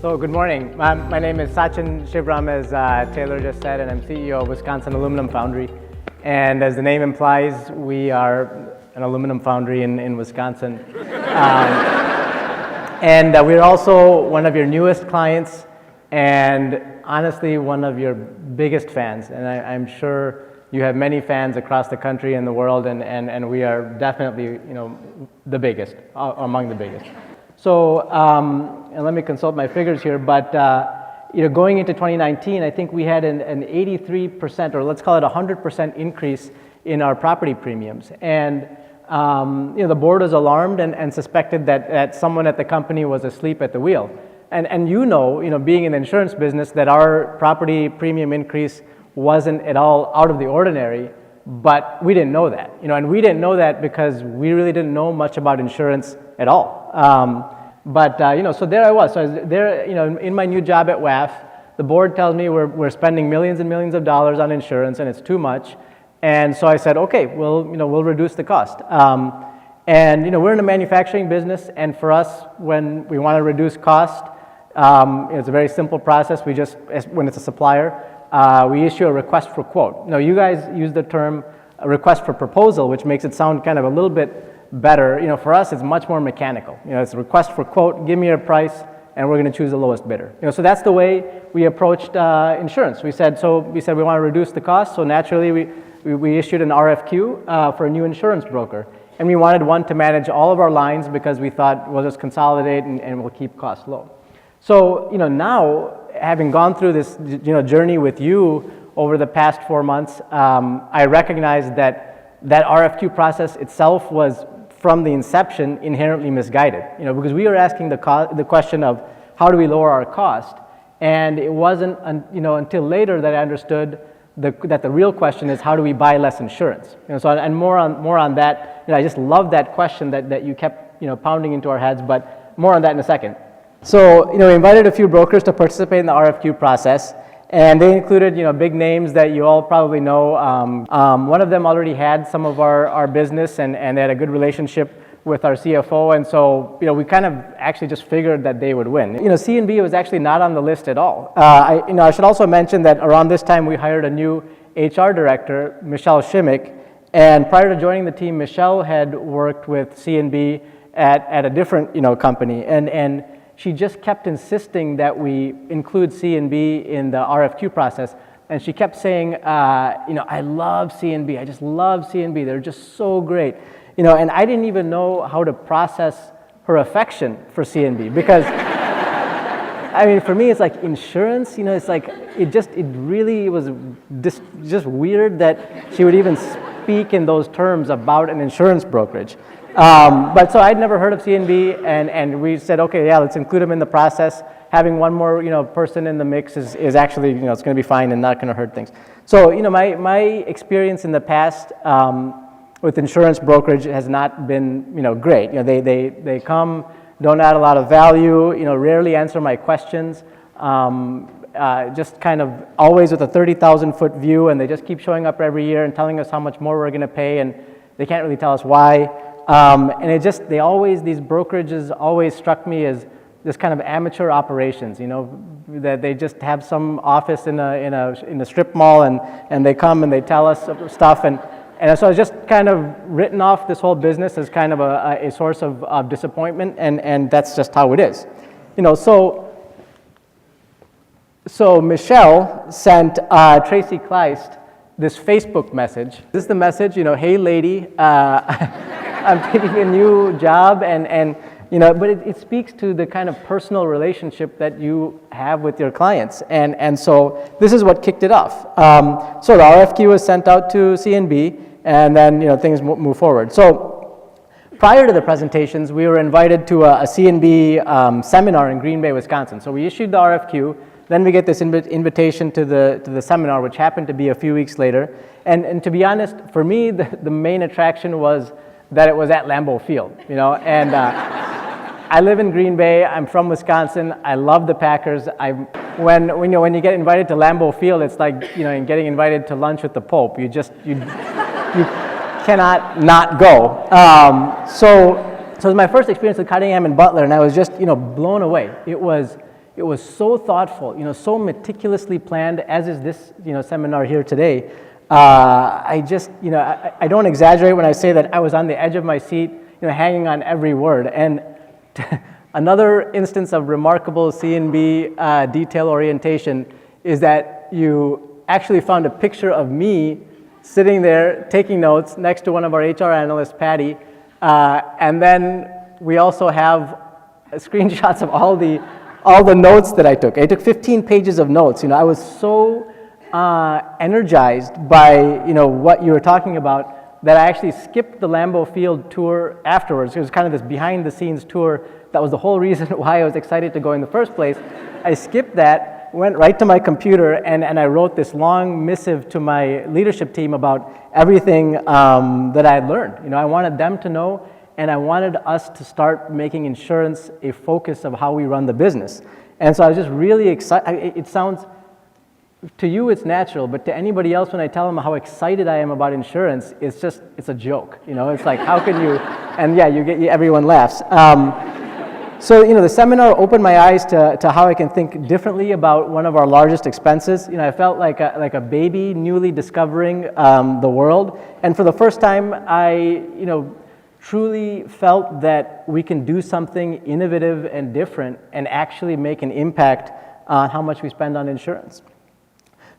So good morning. My name is Sachin Shivaram, as Taylor just said, and I'm CEO of Wisconsin Aluminum Foundry. And as the name implies, we are an aluminum foundry in Wisconsin. And we're also one of your newest clients and honestly one of your biggest fans. And I'm sure you have many fans across the country and the world, and we are definitely, the biggest, among the biggest. So, and let me consult my figures here, but going into 2019, I think we had an 83%, or let's call it 100% increase in our property premiums. And the board was alarmed and suspected that someone at the company was asleep at the wheel. And being in the insurance business, that our property premium increase wasn't at all out of the ordinary, but we didn't know that. And we didn't know that because we really didn't know much about insurance at all. So there I was. So I was there, in my new job at WAF, the board tells me we're spending millions and millions of dollars on insurance and it's too much. And so I said, okay, we'll reduce the cost. We're in a manufacturing business, and for us, when we want to reduce cost, it's a very simple process. We just, when it's a supplier, we issue a request for quote. Now, you guys use the term request for proposal, which makes it sound kind of a little bit better. For us, it's much more mechanical. It's a request for quote, give me a price, and we're going to choose the lowest bidder. So that's the way we approached insurance. We said we want to reduce the cost, so naturally we issued an RFQ for a new insurance broker. And we wanted one to manage all of our lines because we thought we'll just consolidate and we'll keep costs low. So, now, having gone through this, journey with you over the past 4 months, I recognize that RFQ process itself was, from the inception, inherently misguided. Because we were asking the question of how do we lower our cost, and it wasn't, until later that I understood that the real question is how do we buy less insurance. And more on that. I just love that question that you kept pounding into our heads, but more on that in a second. So, we invited a few brokers to participate in the RFQ process, and they included, big names that you all probably know. One of them already had some of our business, and they had a good relationship with our CFO, and so, we kind of actually just figured that they would win. C&B was actually not on the list at all. I should also mention that around this time we hired a new HR director, Michelle Shimmick, and prior to joining the team, Michelle had worked with C&B at a different, company, and she just kept insisting that we include C&B in the RFQ process, and she kept saying, I love C&B, I just love C&B, they're just so great. And I didn't even know how to process her affection for C&B because, for me, it's like insurance, it's like, it really was just weird that she would even speak in those terms about an insurance brokerage. But so I'd never heard of C&B, and we said, okay, yeah, let's include them in the process. Having one more, person in the mix is actually, it's going to be fine and not going to hurt things. So, my experience in the past with insurance brokerage has not been, great. They come, don't add a lot of value, rarely answer my questions, just kind of always with a 30,000-foot view, and they just keep showing up every year and telling us how much more we're going to pay, and they can't really tell us why. And these brokerages always struck me as this kind of amateur operations, that they just have some office in a strip mall, and they come and they tell us stuff, and so I was just kind of written off this whole business as kind of a source of disappointment, and that's just how it is. So Michelle sent Tracy Kleist this Facebook message. This is the message, hey lady, I'm taking a new job, but it speaks to the kind of personal relationship that you have with your clients, and so this is what kicked it off. So the RFQ was sent out to C&B, and then things move forward. So prior to the presentations, we were invited to a C&B seminar in Green Bay, Wisconsin. So we issued the RFQ. Then we get this invitation to the seminar, which happened to be a few weeks later. And to be honest, for me, the main attraction was that it was at Lambeau Field, and I live in Green Bay. I'm from Wisconsin. I love the Packers. When you get invited to Lambeau Field, it's like getting invited to lunch with the Pope. You cannot not go. So it was my first experience with Cottingham and Butler, and I was just blown away. It was It was so thoughtful, so meticulously planned, as is this, seminar here today. I just, I don't exaggerate when I say that I was on the edge of my seat, hanging on every word. And another instance of remarkable C&B detail orientation is that you actually found a picture of me sitting there taking notes next to one of our HR analysts, Patty, and then we also have screenshots of all the notes that I took. I took 15 pages of notes. I was so energized by what you were talking about that I actually skipped the Lambeau Field tour afterwards. It was kind of this behind-the-scenes tour. That was the whole reason why I was excited to go in the first place. I skipped that, went right to my computer, and I wrote this long missive to my leadership team about everything that I had learned. I wanted them to know, and I wanted us to start making insurance a focus of how we run the business. And so I was just really excited. It sounds, to you it's natural, but to anybody else when I tell them how excited I am about insurance, it's a joke. It's like, how can you, and yeah, everyone laughs. So, the seminar opened my eyes to how I can think differently about one of our largest expenses. I felt like a baby newly discovering the world. And for the first time, I, truly felt that we can do something innovative and different and actually make an impact on how much we spend on insurance.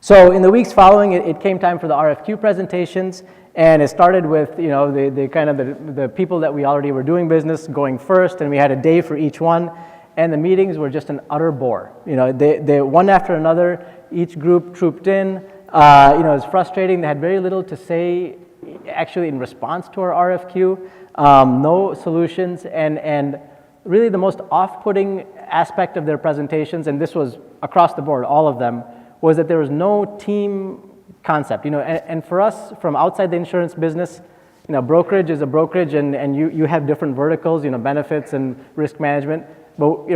So in the weeks following, it came time for the RFQ presentations, and it started with the people that we already were doing business going first, and we had a day for each one, and the meetings were just an utter bore. They one after another, each group trooped in. It was frustrating. They had very little to say actually in response to our RFQ, no solutions, and really the most off-putting aspect of their presentations, and this was across the board, all of them, was that there was no team concept. And for us, from outside the insurance business, brokerage is a brokerage, and you have different verticals, benefits and risk management. But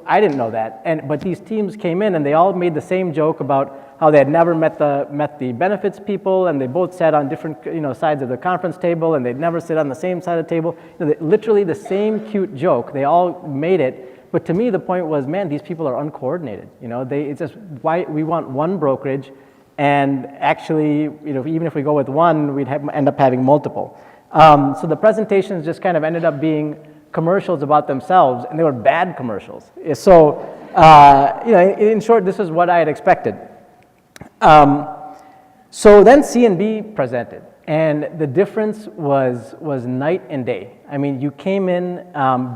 I didn't know that. But these teams came in, and they all made the same joke about how they had never met the benefits people, and they both sat on different sides of the conference table, and they'd never sit on the same side of the table. Literally the same cute joke. They all made it. But to me, the point was, man, these people are uncoordinated. It's just why we want one brokerage, and actually, even if we go with one, we'd end up having multiple. So the presentations just kind of ended up being commercials about themselves, and they were bad commercials. So, in short, this is what I had expected. So then C&B presented, and the difference was night and day. I mean, you came in,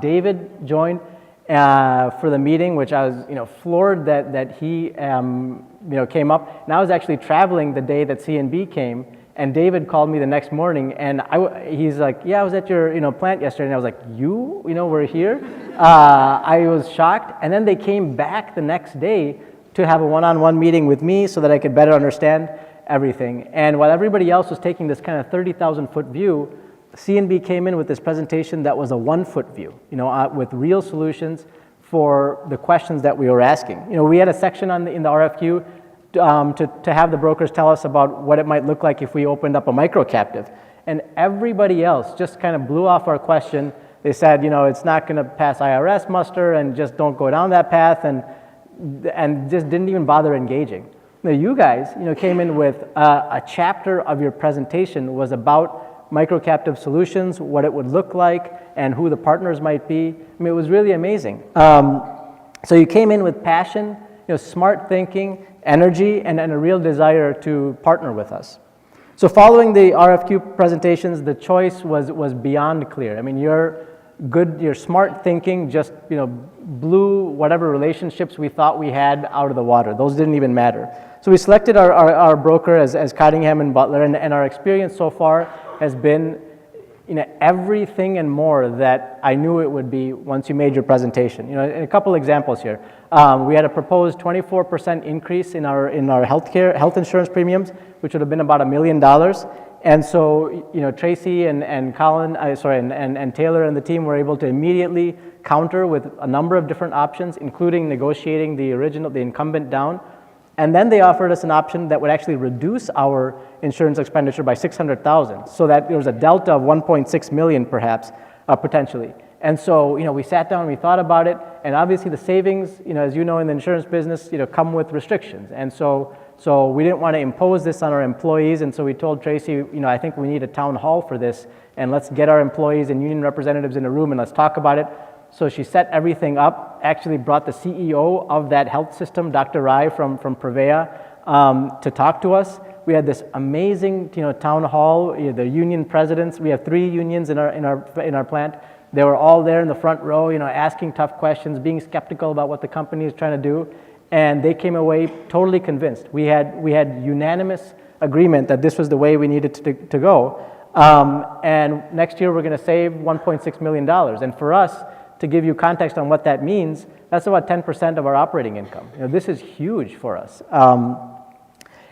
David joined for the meeting, which I was, floored that he, came up. And I was actually traveling the day that C&B came, and David called me the next morning, and he's like, yeah, I was at your, plant yesterday, and I was like, you were here? I was shocked, and then they came back the next day to have a one-on-one meeting with me so that I could better understand everything. And while everybody else was taking this kind of 30,000-foot view, C&B came in with this presentation that was a 1-foot view, with real solutions for the questions that we were asking. We had a section in the RFQ to have the brokers tell us about what it might look like if we opened up a micro-captive. And everybody else just kind of blew off our question. They said, it's not going to pass IRS muster, and just don't go down that path, and just didn't even bother engaging. Now, you guys, came in with a chapter of your presentation was about micro-captive solutions, what it would look like, and who the partners might be. I mean, it was really amazing. So you came in with passion, smart thinking, energy, and a real desire to partner with us. So following the RFQ presentations, the choice was beyond clear. I mean, your smart thinking just, blew whatever relationships we thought we had out of the water. Those didn't even matter. So we selected our broker as Cottingham and Butler, and our experience so far has been, everything and more that I knew it would be once you made your presentation. And a couple examples here. We had a proposed 24% increase in our health insurance premiums, which would have been about $1 million. And so, Tracy and Colin, and Taylor and the team were able to immediately counter with a number of different options, including negotiating the incumbent down. And then they offered us an option that would actually reduce our insurance expenditure by $600,000, so that there was a delta of $1.6 million, perhaps, potentially. And so, we sat down, we thought about it, and obviously the savings, as you know, in the insurance business, come with restrictions. And so we didn't want to impose this on our employees, and so we told Tracy, I think we need a town hall for this, and let's get our employees and union representatives in a room and let's talk about it. So she set everything up, actually brought the CEO of that health system, Dr. Rai from Prevea, to talk to us. We had this amazing, town hall. The union presidents. We have 3 unions in our plant. They were all there in the front row, asking tough questions, being skeptical about what the company is trying to do, and they came away totally convinced. We had unanimous agreement that this was the way we needed to go. And next year we're going to save $1.6 million. And for us, to give you context on what that means, that's about 10% of our operating income. This is huge for us.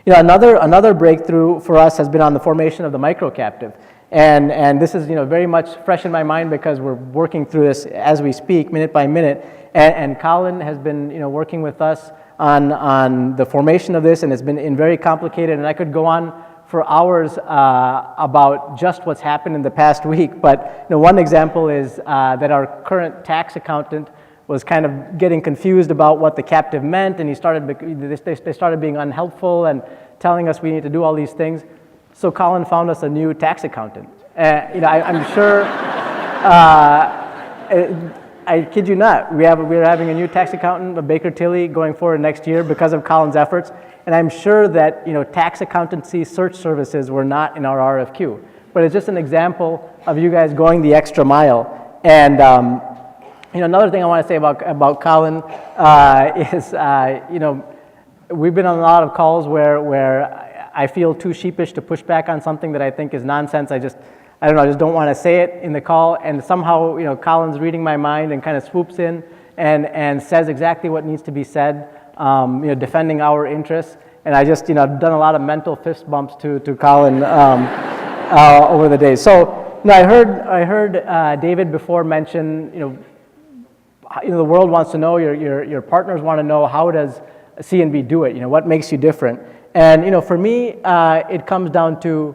Another breakthrough for us has been on the formation of the micro captive. And this is very much fresh in my mind because we're working through this as we speak, minute by minute. And Colin has been working with us on the formation of this, and it's been very complicated. And I could go on for hours about just what's happened in the past week. But one example is that our current tax accountant was kind of getting confused about what the captive meant, and they started being unhelpful and telling us we need to do all these things. So Colin found us a new tax accountant. I'm sure, I kid you not, we're having a new tax accountant, a Baker Tilly, going forward next year because of Colin's efforts. And I'm sure that tax accountancy search services were not in our RFQ. But it's just an example of you guys going the extra mile. And another thing I want to say about Colin is we've been on a lot of calls where I feel too sheepish to push back on something that I think is nonsense. I just don't want to say it in the call, and somehow Colin's reading my mind and kind of swoops in and says exactly what needs to be said, defending our interests. And I just I've done a lot of mental fist bumps to Colin over the days. So I heard David before mention the world wants to know, your partners want to know, how does C&B do it? What makes you different? And for me, it comes down to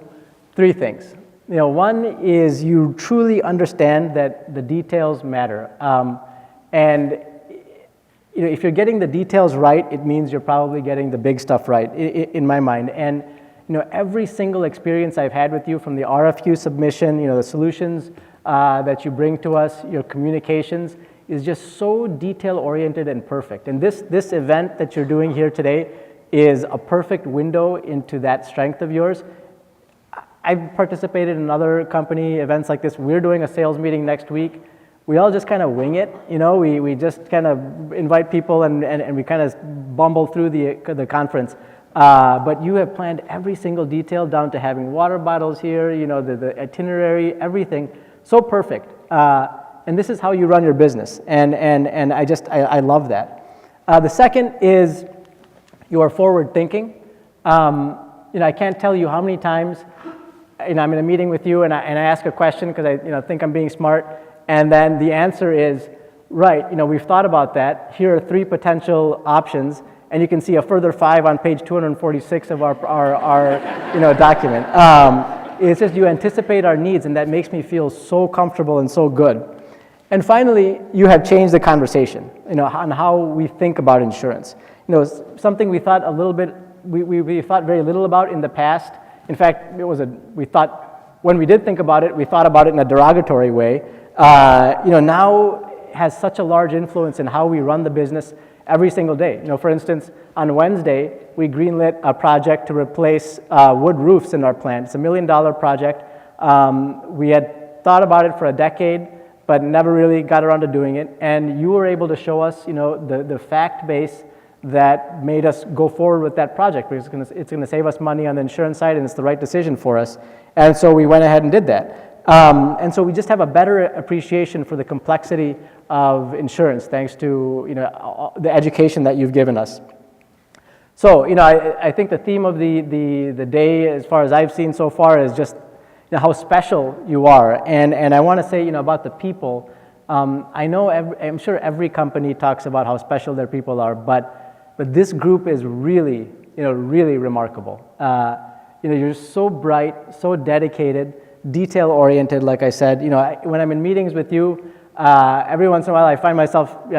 3 things. One is you truly understand that the details matter. And if you're getting the details right, it means you're probably getting the big stuff right, in my mind. And every single experience I've had with you, from the RFQ submission, the solutions that you bring to us, your communications, is just so detail-oriented and perfect. And this event that you're doing here today is a perfect window into that strength of yours. I've participated in other company events like this. We're doing a sales meeting next week. We all just kind of wing it, we just kind of invite people and we kind of bumble through the conference. But you have planned every single detail down to having water bottles here, the itinerary, everything, so perfect. And this is how you run your business, and I love that. The second is you are forward thinking. I can't tell you how many times I'm in a meeting with you and I ask a question because I think I'm being smart, and then the answer is, right, we've thought about that. Here are 3 potential options, and you can see a further 5 on page 246 of our document. It's just you anticipate our needs, and that makes me feel so comfortable and so good. And finally, you have changed the conversation, on how we think about insurance. Something we thought a little bit, we thought very little about in the past. In fact, we thought, when we did think about it, we thought about it in a derogatory way. Now has such a large influence in how we run the business every single day. For instance, on Wednesday, we greenlit a project to replace wood roofs in our plant. It's a $1 million project. We had thought about it for a decade, but never really got around to doing it. And you were able to show us, the fact base that made us go forward with that project, because it's going to save us money on the insurance side, and it's the right decision for us. And so we went ahead and did that. And so we just have a better appreciation for the complexity of insurance, thanks to the education that you've given us. So I think the theme of the day, as far as I've seen so far, is just how special you are. And I want to say about the people. I'm sure every company talks about how special their people are, but this group is really really remarkable. You're so bright, so dedicated, detail-oriented, like I said. When I'm in meetings with you, every once in a while I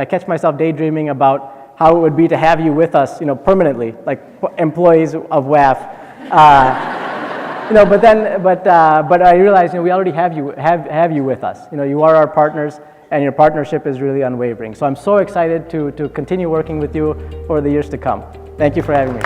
catch myself daydreaming about how it would be to have you with us, permanently, like employees of WAF. But I realize, we already have you with us. You are our partners, and your partnership is really unwavering. So I'm so excited to continue working with you for the years to come. Thank you for having me.